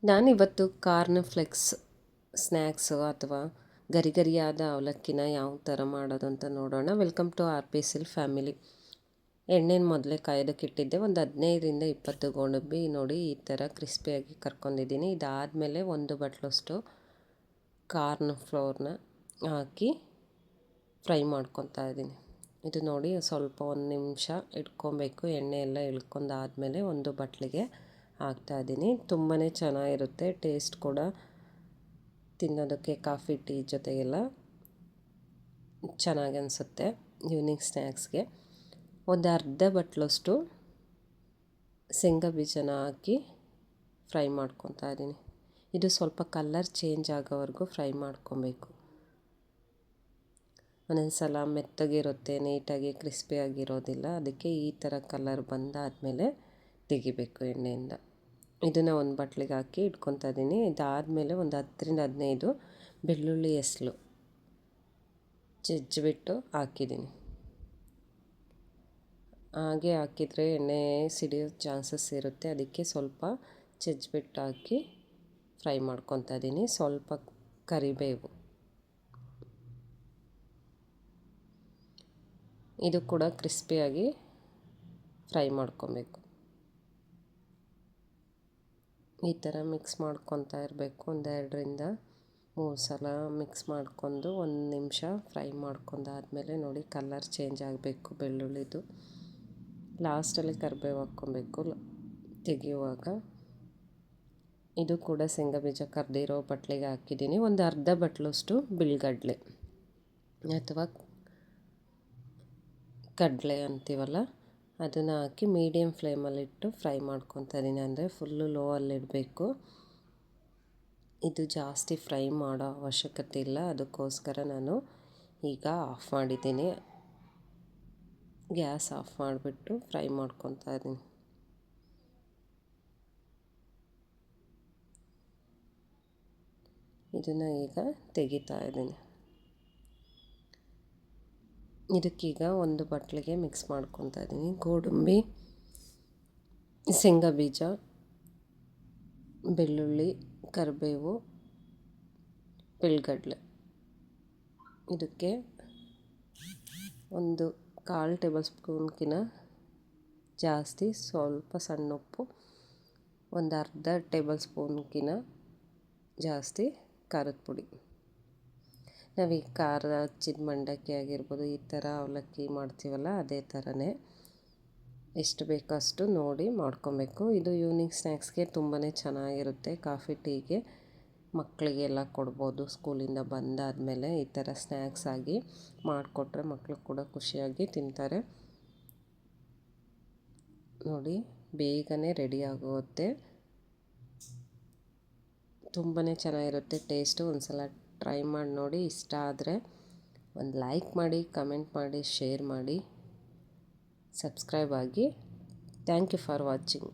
ನಾನಿವತ್ತು corn flex snacks ಅಥವಾ ಗರಿಗರಿಯಾದ ಅವಲಕ್ಕಿನ ಯಾವ ಥರ ಮಾಡೋದು ಅಂತ ನೋಡೋಣ. Welcome to R P Sil family. ಎಣ್ಣೆನ ಮೊದಲೇ ಕಾಯೋದಕ್ಕಿಟ್ಟಿದ್ದೆ. ಒಂದು 15-20 ಗೋಡಂಬಿ ನೋಡಿ ಈ ಥರ ಕ್ರಿಸ್ಪಿಯಾಗಿ ಕರ್ಕೊಂಡಿದ್ದೀನಿ. ಇದಾದಮೇಲೆ 1 ಬಟ್ಲಷ್ಟು ಕಾರ್ನ್ ಫ್ಲೋರ್ನ ಹಾಕಿ ಫ್ರೈ ಮಾಡ್ಕೊತಾ ಇದ್ದೀನಿ. ಇದು ನೋಡಿ ಸ್ವಲ್ಪ 1 ನಿಮಿಷ ಇಟ್ಕೊಬೇಕು. ಎಣ್ಣೆ ಎಲ್ಲ ಇಳ್ಕೊಂಡಾದಮೇಲೆ ಒಂದು ಬಟ್ಲಿಗೆ ಹಾಕ್ತಾಯಿದ್ದೀನಿ. ತುಂಬಾ ಚೆನ್ನಾಗಿರುತ್ತೆ, ಟೇಸ್ಟ್ ಕೂಡ ತಿನ್ನೋದಕ್ಕೆ ಕಾಫಿ ಟೀ ಜೊತೆಗೆಲ್ಲ ಚೆನ್ನಾಗಿ ಅನಿಸುತ್ತೆ. ಈವ್ನಿಂಗ್ ಸ್ನ್ಯಾಕ್ಸ್ಗೆ ಒಂದು ಅರ್ಧ ಬಟ್ಲಷ್ಟು ಶೇಂಗಾ ಬೀಜನ ಹಾಕಿ ಫ್ರೈ ಮಾಡ್ಕೊತಾ ಇದ್ದೀನಿ. ಇದು ಸ್ವಲ್ಪ ಕಲರ್ ಚೇಂಜ್ ಆಗೋವರೆಗೂ ಫ್ರೈ ಮಾಡ್ಕೊಬೇಕು. ಒಂದೊಂದು ಸಲ ಮೆತ್ತಗಿರುತ್ತೆ, ನೀಟಾಗಿ ಕ್ರಿಸ್ಪಿಯಾಗಿರೋದಿಲ್ಲ. ಅದಕ್ಕೆ ಈ ಥರ ಕಲರ್ ಬಂದಾದಮೇಲೆ ತೆಗಿಬೇಕು ಎಣ್ಣೆಯಿಂದ. ಇದನ್ನು ಒಂದು ಬಟ್ಲಿಗೆ ಹಾಕಿ ಇಟ್ಕೊತಾ ಇದ್ದೀನಿ. ಇದಾದಮೇಲೆ ಒಂದು 10-15 ಬೆಳ್ಳುಳ್ಳಿ ಎಸ್ಲು ಜಜ್ಜಿಬಿಟ್ಟು ಹಾಕಿದ್ದೀನಿ. ಹಾಗೆ ಹಾಕಿದರೆ ಎಣ್ಣೆ ಸಿಡಿಯೋ ಚಾನ್ಸಸ್ ಇರುತ್ತೆ. ಅದಕ್ಕೆ ಸ್ವಲ್ಪ ಜಜ್ಜಿಬಿಟ್ಟು ಹಾಕಿ ಫ್ರೈ ಮಾಡ್ಕೊತಾ ಇದ್ದೀನಿ. ಸ್ವಲ್ಪ ಕರಿಬೇವು, ಇದು ಕೂಡ ಕ್ರಿಸ್ಪಿಯಾಗಿ ಫ್ರೈ ಮಾಡ್ಕೊಬೇಕು. ಈ ಥರ ಮಿಕ್ಸ್ ಮಾಡ್ಕೊತಾ ಇರಬೇಕು. 2-3 ಸಲ ಮಿಕ್ಸ್ ಮಾಡ್ಕೊಂಡು 1 ನಿಮಿಷ ಫ್ರೈ ಮಾಡ್ಕೊಂಡಾದಮೇಲೆ ನೋಡಿ ಕಲರ್ ಚೇಂಜ್ ಆಗಬೇಕು ಬೆಳ್ಳುಳ್ಳಿದು. ಲಾಸ್ಟಲ್ಲಿ ಕರಿಬೇವು ಹಾಕ್ಕೊಬೇಕು ತೆಗೆಯುವಾಗ. ಇದು ಕೂಡ ಶೇಂಗಾ ಬೀಜ ಕರ್ದಿರೋ ಬಟ್ಲಿಗೆ ಹಾಕಿದ್ದೀನಿ. ಒಂದು ಅರ್ಧ ಬಟ್ಲಷ್ಟು ಬಿಳ್ಗಡಲೆ ಅಥವಾ ಕಡಲೆ ಅಂತೀವಲ್ಲ ಅದನ್ನು ಹಾಕಿ ಮೀಡಿಯಮ್ ಫ್ಲೇಮಲ್ಲಿಟ್ಟು ಫ್ರೈ ಮಾಡ್ಕೊತಾ ಇದ್ದೀನಿ. ಅಂದರೆ ಫುಲ್ಲು ಲೋವಲ್ಲಿಡಬೇಕು. ಇದು ಜಾಸ್ತಿ ಫ್ರೈ ಮಾಡೋ ಅವಶ್ಯಕತೆ ಇಲ್ಲ, ಅದಕ್ಕೋಸ್ಕರ ನಾನು ಈಗ ಆಫ್ ಮಾಡಿದ್ದೀನಿ. ಗ್ಯಾಸ್ ಆಫ್ ಮಾಡಿಬಿಟ್ಟು ಫ್ರೈ ಮಾಡ್ಕೊತಾ ಇದ್ದೀನಿ. ಇದನ್ನು ಈಗ ತೆಗಿತಾ ಇದ್ದೀನಿ. ಇದಕ್ಕೀಗ ಒಂದು ಬಟ್ಲಿಗೆ ಮಿಕ್ಸ್ ಮಾಡ್ಕೊತಾ ಇದ್ದೀನಿ. ಗೋಡಂಬಿ, ಶೇಂಗಾ ಬೀಜ, ಬೆಳ್ಳುಳ್ಳಿ, ಕರಿಬೇವು, ಬಿಳ್ಗಡಲೆ. ಇದಕ್ಕೆ ಒಂದು 1/4 ಟೇಬಲ್ ಸ್ಪೂನ್ಗಿನ ಜಾಸ್ತಿ ಸ್ವಲ್ಪ ಸಣ್ಣ ಉಪ್ಪು, ಒಂದು ಅರ್ಧ ಟೇಬಲ್ ಸ್ಪೂನ್ಗಿನ ಜಾಸ್ತಿ ಖಾರದ ಪುಡಿ. ನಾವೀಗ ಖಾರ ಹಚ್ಚಿದ ಮಂಡಕ್ಕಿ ಆಗಿರ್ಬೋದು, ಈ ಥರ ಅವಲಕ್ಕಿ ಮಾಡ್ತೀವಲ್ಲ ಅದೇ ಥರನೇ ಎಷ್ಟು ಬೇಕೋ ಅಷ್ಟು ನೋಡಿ ಮಾಡ್ಕೊಬೇಕು. ಇದು ಈವ್ನಿಂಗ್ ಸ್ನ್ಯಾಕ್ಸ್ಗೆ ತುಂಬಾ ಚೆನ್ನಾಗಿರುತ್ತೆ. ಕಾಫಿ ಟೀಗೆ ಮಕ್ಕಳಿಗೆಲ್ಲ ಕೊಡ್ಬೋದು. ಸ್ಕೂಲಿಂದ ಬಂದಾದಮೇಲೆ ಈ ಥರ ಸ್ನ್ಯಾಕ್ಸ್ ಆಗಿ ಮಾಡಿಕೊಟ್ರೆ ಮಕ್ಕಳು ಕೂಡ ಖುಷಿಯಾಗಿ ತಿಂತಾರೆ. ನೋಡಿ ಬೇಗನೆ ರೆಡಿ ಆಗುತ್ತೆ. ತುಂಬಾ ಚೆನ್ನಾಗಿರುತ್ತೆ ಟೇಸ್ಟು. ಒಂದು ಸಲ ಟ್ರೈ ಮಾಡಿ ನೋಡಿ. ಇಷ್ಟ ಆದರೆ ಒಂದು ಲೈಕ್ ಮಾಡಿ, ಕಮೆಂಟ್ ಮಾಡಿ, ಶೇರ್ ಮಾಡಿ, ಸಬ್ಸ್ಕ್ರೈಬ್ ಆಗಿ. Thank you for watching.